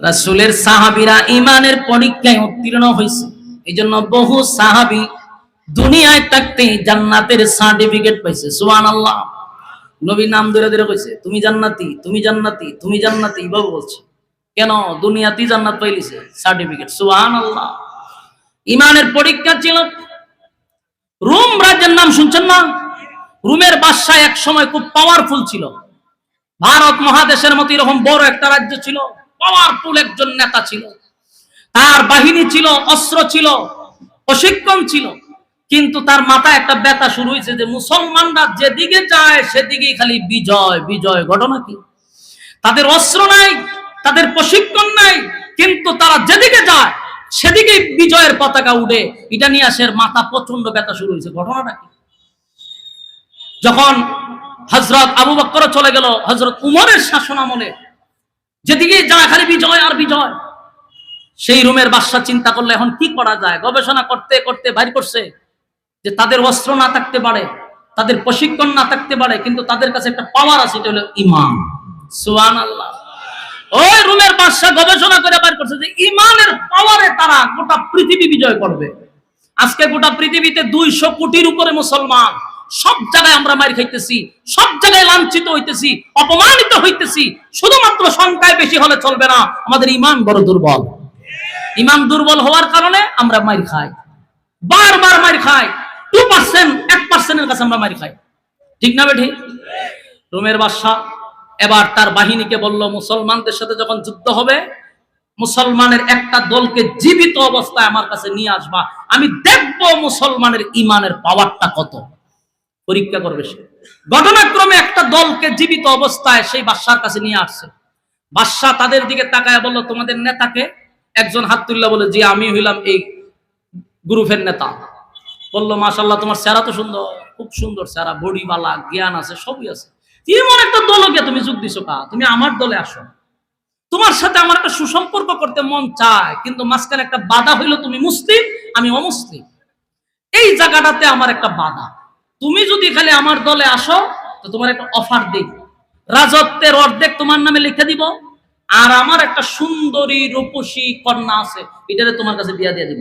রাসূলের সাহাবীরা ঈমানের পরীক্ষায় উত্তীর্ণ হয়েছে। এইজন্য বহু সাহাবী দুনিয়ায় থাকতে জান্নাতের সার্টিফিকেট পাইছে। সুবহানাল্লাহ। নবী নাম ধরে ধরে কইছে, তুমি জান্নাতি, তুমি জান্নাতি, তুমি জান্নাতি, বাবু বলছে কেন? দুনিয়াতেই জান্নাত পাইলিছে, সার্টিফিকেট। সুবহানাল্লাহ। ঈমানের পরীক্ষা ছিল। রোম রাজ্যের নাম শুনছেন না? রোমের বাদশা এক সময় খুব পাওয়ারফুল ছিল। ভারত মহাদেশের মতো এরকম বড় একটা রাজ্য ছিল, পাওয়ারফুল একজন নেতা ছিল, তার বাহিনী ছিল, অস্ত্র ছিল, প্রশিক্ষণ ছিল। কিন্তু তার মাথায় একটা ব্যথা শুরু হয়েছে যে মুসলমানরা যেদিকে যায় সেদিকেই খালি বিজয় বিজয়। ঘটনা কি? তাদের অস্ত্র নাই, তাদের প্রশিক্ষণ নাই, কিন্তু তারা যেদিকে যায় সেদিকে বিজয়ের পতাকা উঠে। এটা নিয়ে আসে মাথা প্রচন্ড ব্যথা শুরু হয়েছে। ঘটনাটা কি? যখন হযরত আবু বকর চলে গেল, হযরত উমরের শাসন আমলে যেদিকে যায় খালি বিজয় আর বিজয়। সেই রোমের বাদশা চিন্তা করলে এখন কি করা যায়। গবেষণা করতে করতে বাইর করছে যে তাদের অস্ত্র না থাকতে পারে, তাদের প্রশিক্ষণ না থাকতে পারে, কিন্তু তাদের কাছে একটা পাওয়ার আছে, এটা হলো ঈমান। সুবহানাল্লাহ। ওই রোমের বাদশা গবেষণা করে বাইর করছে যে ঈমানের পাওয়ারে তারা গোটা পৃথিবী বিজয় করবে। আজকে গোটা পৃথিবীতে 200 কোটির উপরে মুসলমান। সব জায়গায় আমরা মার খাইতেছি, সব জায়গায় লাঞ্ছিত হইতেছি, অপমানিত হইতেছি। শুধুমাত্র সংখ্যায় বেশি হলে চলবে না, আমাদের ঈমান বড় দুর্বল। ঈমান দুর্বল হওয়ার কারণে আমরা মার খাই, বারবার মার খাই। 2%, 1%-এর কাছে আমরা মার খাই, ঠিক না বেঠি? রোমের বাদশা এবার তার বাহিনীকে বলল, মুসলমানদের সাথে যখন যুদ্ধ হবে, মুসলমানের একটা দলকে জীবিত অবস্থায় আমার কাছে নিয়ে আসবা, আমি দেখবো মুসলমানের ঈমানের পাওয়ারটা কত। পরীক্ষা করবে সে। ঘটনাক্রমে একটা দলকে জীবিত অবস্থায় সেই বাদশার কাছে নিয়ে আসছে। বাদশা তাদের দিকে তাকায় বলল, তোমাদের নেতাকে? একজন হাত তুললা বলে, জি আমি হইলাম এই গ্রুপের নেতা। বললো, মাশাআল্লাহ, তোমার চেহারা তো সুন্দর, খুব সুন্দর চেহারা, বডি বালা, জ্ঞান আছে, সবই আছে। এমন একটা দল গিয়ে তুমি যোগ দিছো কা? তুমি আমার দলে আসো, তোমার সাথে আমার একটা সুসম্পর্ক করতে মন চায়, কিন্তু মাঝখানে একটা বাধা হইলো, তুমি মুসলিম, আমি অমুসলিম। এই জায়গাটাতে আমার একটা বাধা। তুমি যদি খালি আমার দলে আসো তো তোমার একটা অফার দিই, রাজত্বের অর্ধেক তোমার নামে লিখে দিব, আর আমার একটা সুন্দরী রূপসী কন্যা আছে, এটারে তোমার কাছে বিয়া দিয়ে দিব।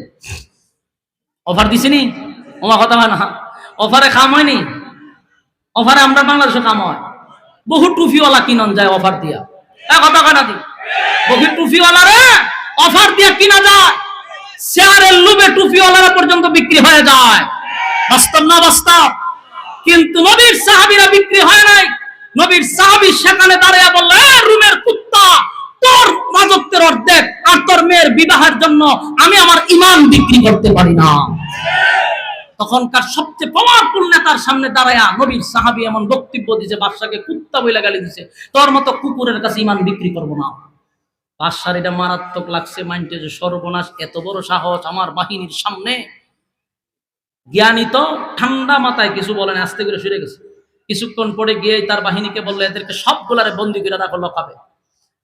অফার দিছিনি? ওমা কথা হয় না, অফারে কাম হয়নি। অফারে আমরা বাংলাদেশে কাম হয়, বহু টুফিওয়ালা কিনন যায় অফার দিয়া। কথা কয় না দি, বহু টুফিওয়ালা রে অফার দিয়া কিনা যায়, শেয়ারের লোভে টুফিওয়ালারা পর্যন্ত বিক্রি হয়ে যায়। বাস্তব না বাস্তব? কিন্তু নবীর সাহাবীরা বিক্রি হয় নাই। নবীর সাহাবী সেখানে দাঁড়িয়ে বলল, রুমের কুত্তা, তোর রাজত্বের অর্ধেক আর তোর মেয়ের বিবাহের জন্য আমি আমার ঈমান বিক্রি করতে পারি না। তখনকার সবচেয়ে পাওয়ারফুল নেতার সামনে দাঁড়ায়া নবীর সাহাবী এমন বক্তব্য দিয়েছে, বাদশাকে কুত্তা বইলা গালি দিছে, তোর মতো কুকুরের কাছে ঈমান বিক্রি করব না। বাদশার এটা মারাত্মক লাগছে, মাইন্ডে যে সর্বনাশ, এত বড় সাহস আমার বাহিনীর সামনে। জ্ঞানী তো ঠান্ডা মাথায় কিছু বলেন, আস্তে করে সরে গেছে। কিছুক্ষণ পরে গিয়ে তার বাহিনীকে বললো, এদেরকে সবগুলারে বন্দী করে রাখো লকাবে,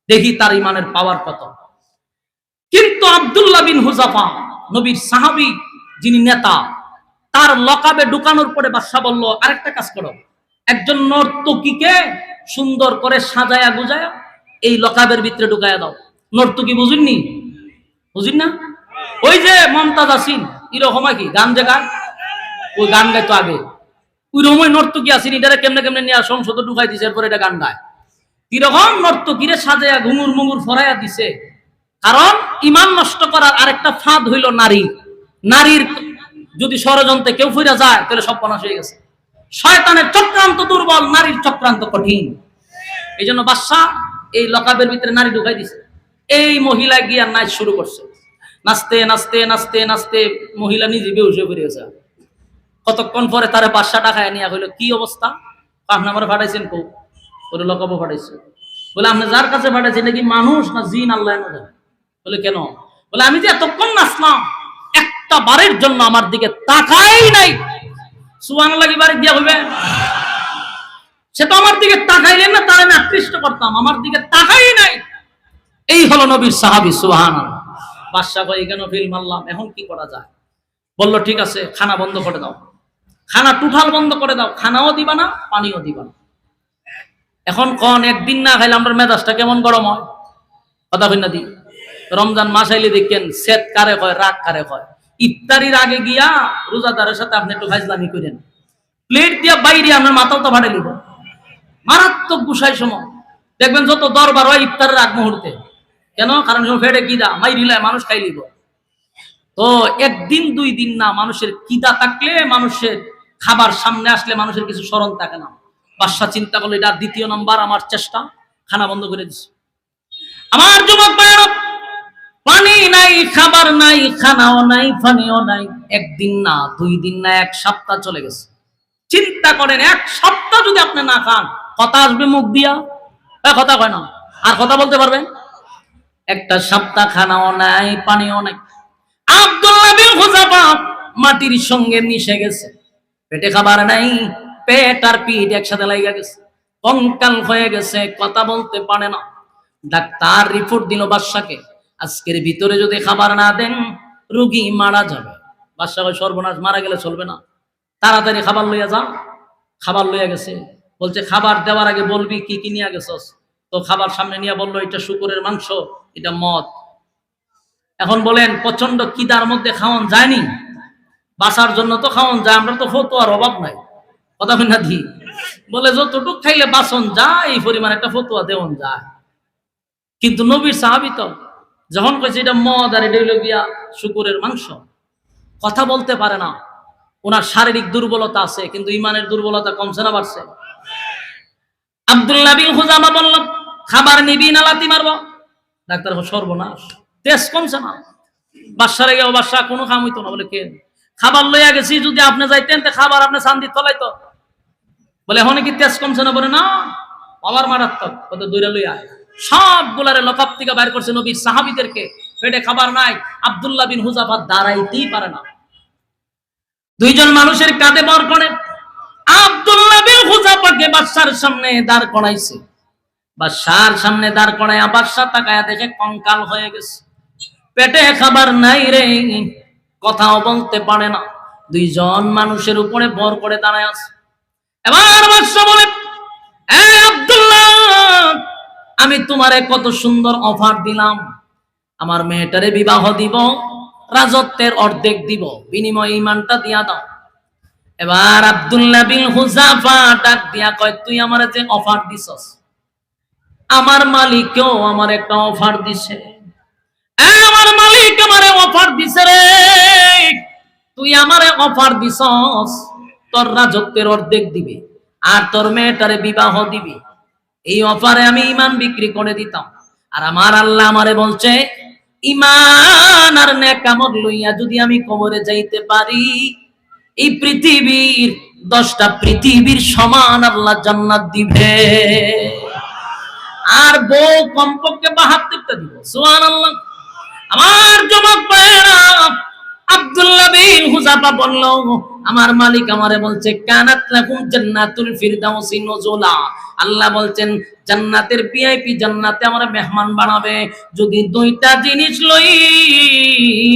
দেখি তার ইমানের পাওয়ার কত। কিন্তু আব্দুল্লাহ বিন হুযাফা, নবীর সাহাবী যিনি নেতা, তার লকাবে ঢুকানোর পরে বাদশা বলল, আরেকটা কাজ করো, একজন নর্তকীকে সুন্দর করে সাজায়া গুজায়া এই লকাবের ভিতরে ঢুকায়া দাও। নর্তকী বুঝিননি? বুঝিন না? ওই যে মমতাজ আসিন এরকম কি গান যে গান, ওই গান গাইতো আগে, ওই রকম নর্তকী আসিন, এটারে কেমনে কেমনে নিয়ে সংসদ ঢুকাই দিছে, এরপরে এটা গান গায়। কিরকম নর্তকীরে সাজায়া ঘুঙুর মুঙুর ফরাইয়া দিছে। কারণ ইমান নষ্ট করার আরেকটা ফাঁদ হইল নারী। নারীর যদি ষড়যন্ত্রে কেউ ফিরে যায় তাহলে সব বনাশ হয়ে গেছে। শয়তানের চক্রান্ত দুর্বল, নারীর চক্রান্ত কঠিন। এই জন্য বাদশা এই লকাবের ভিতরে নারী ঢুকাই দিছে। এই মহিলা গিয়া নাচ শুরু করছে, নাচতে নাচতে নাচতে নাচতে মহিলা নিজে বেহুশ হয়ে পড়ে গেছে। কতক্ষণ পরে তারা বাদশা ডাকায় নিয়ে হইলো, কি অবস্থা? আপনি আমার ফাটাইছেন কৌ? বলে লকাবও ফাটাইছে। বলে আপনি যার কাছে ফাটাইছেন নাকি মানুষ না জিন? আল্লাহ না জানে। বলে কেন? বলে আমি যে এতক্ষণ নাচলাম, একটা বারের জন্য আমার দিকে তাকাই নাই। সুবহানাল্লাহ কি বারে দিয়া হইবে? সে তো আমার দিকে তাকাইলেন না, তার আমি আকৃষ্ট করতাম, আমার দিকে তাকাই নাই। এই হলো নবীর সাহাবী। সুবহানাল্লাহ। বাদশা কই কেন ফিল মারলাম, এখন কি করা যায়? বলল ঠিক আছে, খানা বন্ধ করে দাও, খানা টোটাল বন্ধ করে দাও, খানাও দিবা না, পানিও দিবা না। এখন কোন একদিন না খাইলে আমার মেজাজটা কেমন গরম হয়, কথা কই না দি। রমজান মাস আইলে দেখেন সেত কারে কয়, রাগ কারে কয়। ইফতারির আগে গিয়া রোজাদারের সাথে আপনি একটু ফাইজলামি করেন, প্লেট দিয়া বাইরে আপনার মাথাও তো ফাটাই লিব। মারাত্মক গুসাই সময় দেখবেন যত দরবার হয় ইফতারের আগ মুহূর্তে। কেন? কারণ ফেটে কিদা মাই রিলায় মানুষ খাই লিব। তো একদিন দুই দিন না, মানুষের কিদা থাকলে, মানুষের খাবার সামনে আসলে মানুষের কিছু স্মরণ থাকে না। বাদশা চিন্তা করলো, এটা দ্বিতীয় নম্বর আমার চেষ্টা, খানা বন্ধ করে দিচ্ছে। আমার যুবক ভাইরা, পানি নাই, খাবার নাই, খানাও নাই, পানিও নাই। একদিন না, দুই দিন না, এক সপ্তাহ চলে গেছে। চিন্তা করেন, এক সপ্তাহ যদি আপনি না খান, কথা আসবে মুখ দিয়া? কথা কয় না, আর কথা বলতে পারবেন? একটা সপ্তাহ খানাও নাই, পানিও নাই। আব্দুল্লাহ বিন হুযাফা মাটির সঙ্গে মিশে গেছে, পেটে খাবার নাই, পেট আর পিঠ একসাথে লাগা গেছে, কঙ্কাল হয়ে গেছে, কথা বলতে পারে না। ডাক্তার রিপোর্ট দিল বাদশাকে, আজকের ভিতরে যদি খাবার না দেন রোগী মারা যাবে। বাদশা কয় সর্বনাশ, মারা গেলে চলবে না, তাড়াতাড়ি খাবার লইয়া যা। খাবার লইয়া গেছে, বলছে খাবার দেওয়ার আগে বলবি কি কি নিয়ে গেছস। তো খাবার সামনে নিয়ে বললো, এটা শুকরের মাংস, এটা মদ। এখন বলেন, প্রচন্ড কিদার মধ্যে খাওয়ান যায়নি? বাঁচার জন্য তো খাওয়ান যায়, আমরা তো ফতুয়ার অভাব নাই, কথা না দি। বলে যতটুক খাইলে বাঁচন যায়, এই পরিমাণ একটা ফতুয়া দেওয়ান যায়। কিন্তু নবীর সাহাবী তো যখন কইছে এটা মদ আর এটা হইল গিয়া শুকরের মাংস, কথা বলতে পারে না। ওনার শারীরিক দুর্বলতা আছে, কিন্তু ইমানের দুর্বলতা কমছে না বাড়ছে? আব্দুল্লাহ বিন হুযাফা বলল, খাবার নিবি না লাথি মারবো? ডাক্তার সর্বনাশ, তেজ কমছে না। বাদশারে গিয়ে, বাদশা কোনো কাম হইতো না। বলে কেন? খাবার লইয়া গেছি, যদি আপনি যাইতেন তো খাবার আপনি চান্দি তলাইতো। বলে এখন কি তেজ কমছে না? বলে না, আমার মারাত্মক। কত দূরে লইয়া সবগুলারে লকাপ থেকে বাইর করছে নবীর সাহাবীদেরকে, পেটে খাবার নাই। আব্দুল্লাহ বিন হুযাফা দাঁড়াইতেই পারে না, দুইজন মানুষের কাঁধে বর করে আব্দুল্লাহ বিন হুযাফাকে বাদশার সামনে দাঁড় করাইছে। বাদশার সামনে দাঁড় করাইয়া বাদশা তাকায়া দেখে কঙ্কাল হয়ে গেছে, পেটে খাবার নাই রে, কথাও বলতে পারে না। দুইজন মানুষের উপরে ভর করে দাঁড়ায় আছে। এবার বাদশা বলে, এ আব্দুল্লাহ, আমি তোমারে কত সুন্দর অফার দিলাম, আমার মেয়েটারে বিবাহ দিব, রাজত্বের অর্ধেক দিব, বিনিময়ে ঈমানটা দিয়া দাও। এবার আব্দুল্লাহ বিন হুযাফা ডাক দিয়া কয়, তুই আমারে যে অফার দিছস, আমার মালিকও আমার একটা অফার দিছে। আমার মালিক আমারে অফার দিছে রে, তুই আমারে অফার দিছস তোর রাজত্বের অর্ধেক দিবি আর তোর মেয়েটারে বিবাহ দিবি। এই অফারে আমি ঈমান বিক্রি করে দিতাম। আর আমার আল্লাহ আমারে বলছে, ঈমান আর নেক আমল লইয়া যদি আমি কবরে যাইতে পারি, এই পৃথিবীর 10টা পৃথিবীর সমান আল্লাহ জান্নাত দিবে। আর বউ কমপক্ষে 72টা দিব। সুবহানাল্লাহ। আমার যুবক ভাইরা, আব্দুল্লাহ বিন হুযাফা বলল, আমার মালিক আমারে বলছে, কানাত লাকুম জান্নাতুল ফিরদাউসি নুজুলা, আল্লাহ বলছেন জান্নাতের ভিআইপি জান্নাতে আমরা মেহমান বানাবে যদি 2টা জিনিস লইয়া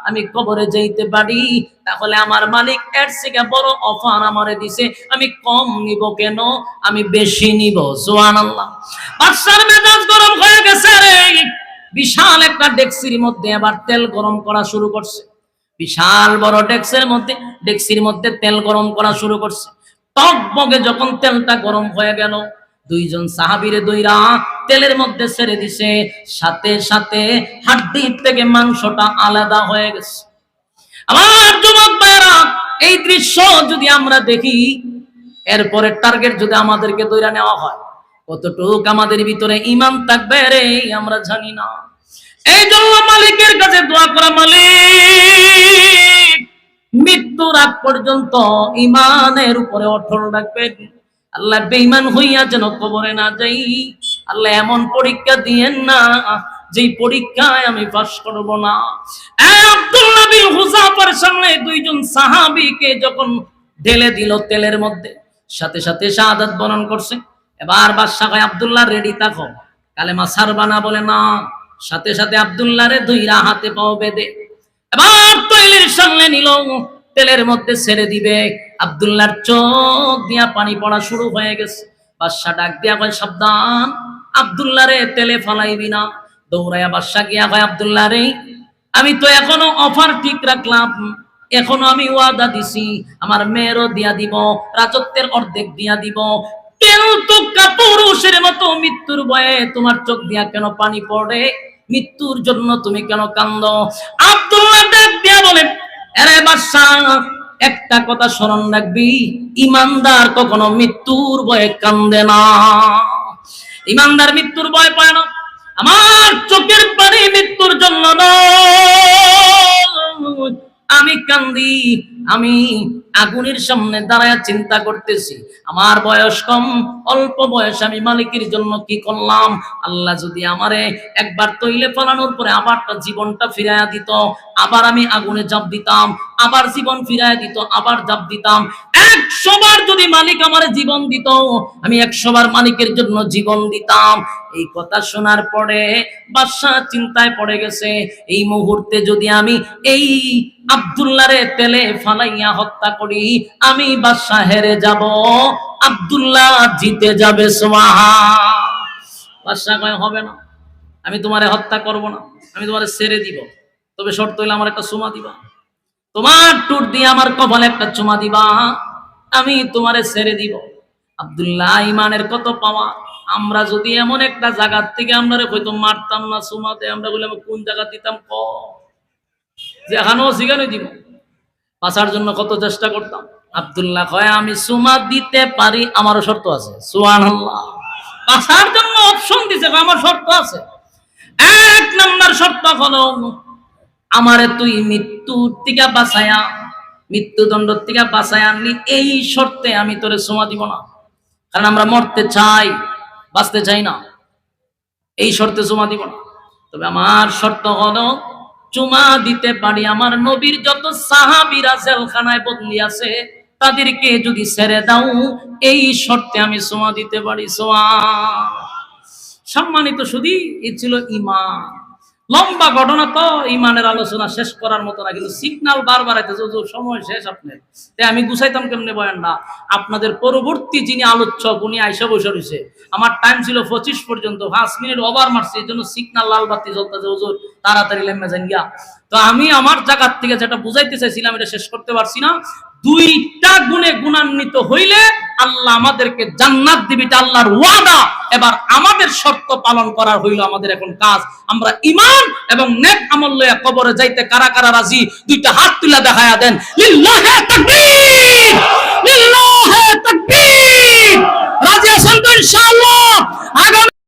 আমি কবরে যাইতে পারি, তাহলে আমার মালিক এর থেকে বড় অফার আমারে দিছে, আমি কম নিব কেন, আমি বেশি নিব। সুবহানাল্লাহ। বাদশার মেজাজ গরম হয়ে গেছে রে। বিশাল একটা ডেক্সির মধ্যে আবার তেল গরম করা শুরু করছে। বিশাল বড় ডেক্সির মধ্যে তেল গরম করা শুরু করছে। টকবগে যখন তেলটা গরম হয়ে গেল, 2জন সাহাবীরে দইরা তেলের মধ্যে ছেড়ে দিছে, সাথে সাথে হাড্ডি থেকে মাংসটা আলাদা হয়ে গেছে। আমার যুবক ভাইরা, এই দৃশ্য যদি আমরা দেখি, এরপরে টার্গেট যদি আমাদেরকে দইরা নেওয়া হয়, কতটুক আমাদের ভিতরে ঈমান থাকবে রে আমরা জানি না। এই জন্য মালিকের কাছে দোয়া করা, মালিক মৃত্যুর আগ পর্যন্ত ঈমানের উপরে অটল রাখবেন। আল্লাহ বেঈমান হইয়া যেন কবরে না যাই। আল্লাহ এমন পরীক্ষা দিয়েন না যেই পরীক্ষায় আমি পাস করব না। আব্দুল্লাহ বিন হুযাফার সামনে 2জন সাহাবীকে যখন ঢেলে দিল তেলের মধ্যে, সাথে সাথে শাহাদাত বরণ করছে। এবার বাদশা কয়, আব্দুল্লাহ রেডি থাকো, কালেমা ছাড়বা না। বলে না। সাথে সাথে আব্দুল্লাহ রে ধইরা হাতে পাও বেঁধে এবার তৈলের সামনে নিল, তেলের মধ্যে ছেড়ে দিবে। আব্দুল্লাহর চোখ দিয়া পানি পড়া শুরু হয়ে গেছে। বাদশা ডাক দিয়া কয়, সাবধান, আব্দুল্লাহ রে তেলে ফালাইবি না। দৌড়াইয়া বাদশা গিয়া কয়, আব্দুল্লাহ রে, আমি তো এখনো অফার ঠিক রাখলাম, এখনো আমি ওয়াদা দিছি, আমার মেয়েরও দিয়া দিব, রাজত্বের অর্ধেক দিয়া দিব। কেন তো কাপুরুষের মতো মৃত্যুর ভয়ে তোমার চোখ দিয়া কেন পানি পড়ে? মৃত্যুর জন্য তুমি কেন কান্দো? আব্দুল্লাহ ডাক দিয়া বলে, আরে বাদশা, একটা কথা স্মরণ রাখবি, ইমানদার কখনো মৃত্যুর ভয়ে কান্দে না। ইমানদার মৃত্যুর ভয় পায় না। আমার চোখের পানি মৃত্যুর জন্য নয়, আমি কান্দি, আমি আগুনের সামনে দাঁড়ায় চিন্তা করতেছি, আমার বয়স কম, অল্প বয়স, আমি মালিকের জন্য কি করলাম। আল্লাহ যদি আমারে একবার তৈলে ফেলানোর পরে আবার জীবনটা ফিরাইয়া দিত, আবার আমি আগুনে ঝাঁপ দিতাম, আবার জীবন ফিরাইয়া দিত, আবার ঝাঁপ দিতাম। 100 বার যদি মালিক আমারে জীবন দিত, আমি 100 বার মালিকের জন্য জীবন দিতাম। এই কথা শোনার পরে বাদশা চিন্তায় পড়ে গেছে, এই মুহূর্তে যদি আমি এই আব্দুল্লাহরে তেলে ফালাইয়া হত্যা করি, আমি বাদশা হেরে যাব, আব্দুল্লাহ জিতে যাবে। সুবহান। বাদশা কয়, হবে না, আমি তোমারে হত্যা করব না, আমি তোমারে ছেড়ে দিব, তবে শর্ত হইলে আমার একটা চুমা দিবা, তোমার টুট দিয়ে আমার কপালে একটা চুমা দিবা, আমি তোমারে ছেড়ে দিব। আব্দুল্লাহ ইমানের কত পাওয়া। আমরা যদি এমন একটা জায়গার থেকে আমরা হয়তো মারতাম না চুমাতে, আমরা বলে আমি কোন জায়গা দিতাম ক যে এখানেও সেখানে দিব, বাঁচার জন্য কত চেষ্টা করতাম। আব্দুল্লাহ কয়, আমি চুমা দিতে পারি, আমারও শর্ত আছে। সুবহানাল্লাহ। বাঁচার জন্য অপশন দিছে, আমার শর্ত আছে। 1 নাম্বার শর্ত হলো, আমারে তুই মৃত্যুর থেকে বাঁচায়া, মৃত্যুদণ্ড থেকে বাঁচায় আনলি, এই শর্তে আমি তোরে চুমা দিব না। কারণ আমরা মরতে চাই, বাঁচতে চাই না, এই শর্তে চুমা দিব না। তবে আমার শর্ত হলো, চুমা দিতে পারি আমার নবীর যত সাহাবীরা জেলখানায় বদলি আছে, তাদেরকে যদি ছেড়ে দাও, এই শর্তে আমি চুমা দিতে পারি। সুবহান। সম্মানিত সুধী, এই ছিল ঈমান। লম্বা ঘটনা তো, ইমানের আলোচনা শেষ করার মতো না, কিন্তু সিগন্যাল বারবার আইতেছে হুজুর সময় শেষ আপনার। তাই আমি গুছাইতাম কেমনে বয়ান না, আপনাদের পরবর্তী যিনি আলোচক উনি আইসা বসে রয়েছে, আমার টাইম ছিল 25 পর্যন্ত, 5 মিনিট ওভার মারছি, এই জন্য সিগন্যাল লাল বাতি জ্বলতেছে হুজুর তাড়াতাড়ি লেমে যান গিয়া। তো আমি আমার জায়গার থেকে যেটা বুঝাইতে চাইছিলাম এটা শেষ করতে পারছি না। দুইটা গুণে গুণান্বিত হইলে আল্লাহ আমাদেরকে জান্নাত দিবে, এটা আল্লাহর ওয়াদা। এবার আমাদের শর্ত পালন করার হইল আমাদের এখন কাজ। আমরা ঈমান এবং নেক আমল লইয়া কবরে যাইতে কারা কারা রাজি? দুইটা হাত তুলে দেখায়া দেন, লিল্লাহি তাকবীর।